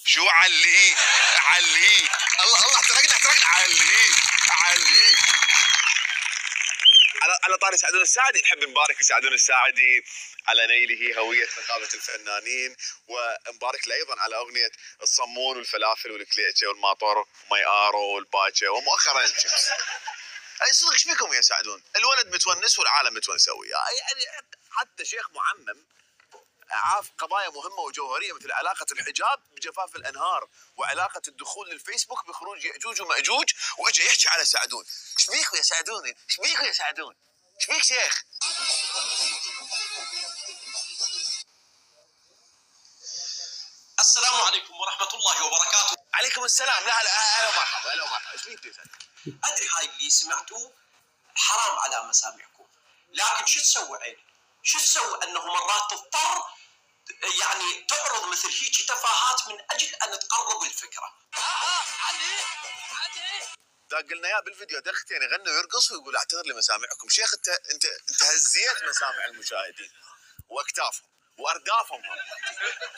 شو علي علي الله الله احترقنا علي على طاري سعدون الساعدي، نحب نبارك لسعدون الساعدي على نيله هوية نقابة الفنانين، ونبارك له أيضا على أغنية الصمون والفلافل والكليتشة والماطور وميارو والباتشة ومؤخرا الشيبس. أي صدق ايش بكم يا سعدون؟ الولد متونس والعالم متونسة وياه، يعني حتى شيخ معمم عاف قضايا مهمة وجوهرية مثل علاقة الحجاب بجفاف الأنهار، وعلاقة الدخول للفيسبوك بخروج يأجوج ومأجوج، وإجا يحكي على سعدون. ايش بيكم يا سعدون؟ ايش بيكم يا سعدون؟ ايش بيك شيخ؟ السلام عليكم ورحمة الله وبركاته. عليكم السلام. لا هلا مرحبا هلا مرحبا. ايش بيك يا سعدون؟ أدري هاي اللي سمعتوه حرام على مسامعكم، لكن شو تسوي عيني؟ شو تسوي أنه مرات تضطر يعني تعرض مثل هيك تفاهات من أجل أن تقرب الفكرة. علي دا قلنا يا بالفيديو دختين يغني ويرقص ويقول اعتذر لمسامعكم. شيخ انت هزيت مسامع المشاهدين واكتافهم واردافهم،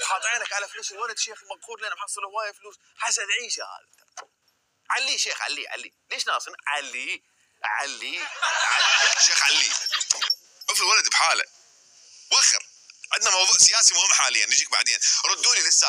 وحاط عينك على فلوس الولد. شيخ مقهور لنا محصل هوايه فلوس، حسد عيشه هذا. علي شيخ علي ليش ناصن؟ علي شيخ علي في الولد بحاله. وخر عندنا موضوع سياسي مهم حاليا، نجيك بعدين. ردوني للسالفه.